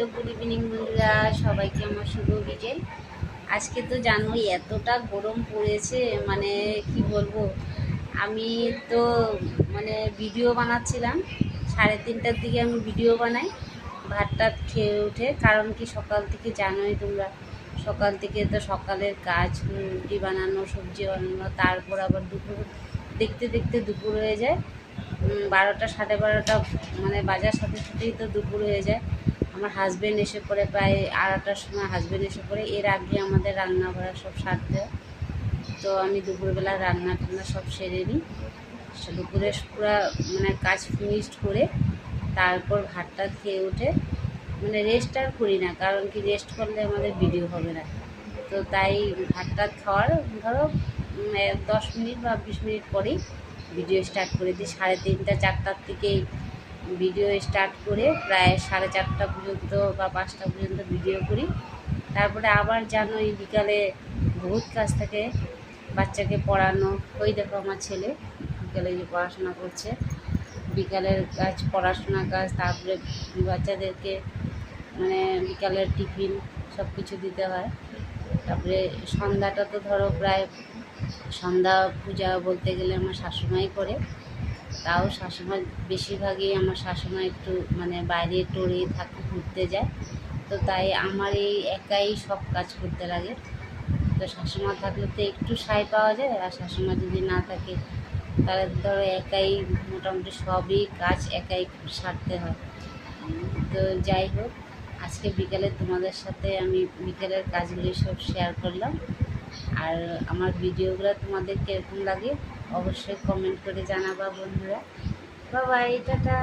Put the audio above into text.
Hello good evening বন্ধুরা, সবাইকে আমার শুভ বিকেল। আজকে তো জানোই এতটা গরম পড়েছে, মানে কি বলবো। আমি তো মানে ভিডিও বানাচ্ছিলাম, 3:30টার দিকে আমি ভিডিও বানাই ভাত টাত খেয়ে উঠে। কারণ কি সকাল থেকে জানোই তোমরা, সকাল থেকে তো সকালের কাজ, রুটি বানানো, সবজি বানানো, তারপর আবার দুপুর দেখতে দেখতে দুপুর হয়ে যায়। 12টা 12:30, মানে বাজার সাথে সাথেই তো দুপুর হয়ে যায়। আমার হাজব্যান্ড এসে পড়ে প্রায় 8টার সময়, হাজব্যান্ড এসে পড়ে। এর আগে আমাদের রান্না বাড়া সব সারতে হয়। তো আমি দুপুরবেলা রান্না টান্না সব সেরে নিই, দুপুরে পুরো মানে কাজ ফিনিশড করে তারপর ভাতটা খেয়ে উঠে মানে রেস্ট আর করি না, কারণ কি রেস্ট করলে আমাদের ভিডিও হবে না। তো তাই ভাতটা খাওয়ার ধরো 10 মিনিট বা 20 মিনিট পরেই ভিডিও স্টার্ট করে দিই। 3:30 4টার থেকেই ভিডিও স্টার্ট করে প্রায় 4:30 পর্যন্ত বা 5টা পর্যন্ত ভিডিও করি। তারপরে আবার জানোই বিকালে বহুত কাজ থাকে, বাচ্চাকে পড়ানো। ওই দেখো আমার ছেলে বিকালে যে পড়াশোনা করছে, বিকালের কাজ, পড়াশোনা কাজ, তারপরে বাচ্চাদেরকে মানে বিকালের টিফিন সব কিছু দিতে হয়। তারপরে সন্ধ্যাটা তো ধরো প্রায়, সন্ধ্যা পূজা বলতে গেলে আমার শাশুড়িমাই করে। তাও শাশুড়িমা বেশিরভাগই, আমার শাশুড়িমা একটু মানে বাইরে টরে থাকে, ঘুরতে যায়। তো তাই আমার এই একাই সব কাজ করতে লাগে। তো শাশুড়িমা থাকলে তো একটু সায় পাওয়া যায়, আর শাশুড়িমা যদি না থাকে তাহলে ধরো একাই মোটামুটি সবই কাজ একাই সারতে হয়। তো যাই হোক, আজকে বিকেলে তোমাদের সাথে আমি বিকেলের কাজগুলি সব শেয়ার করলাম। আর আমার ভিডিওগুলো তোমাদের কীরকম লাগে অবশ্যই কমেন্ট করে জানাবা বন্ধুরা। Bye bye, tata.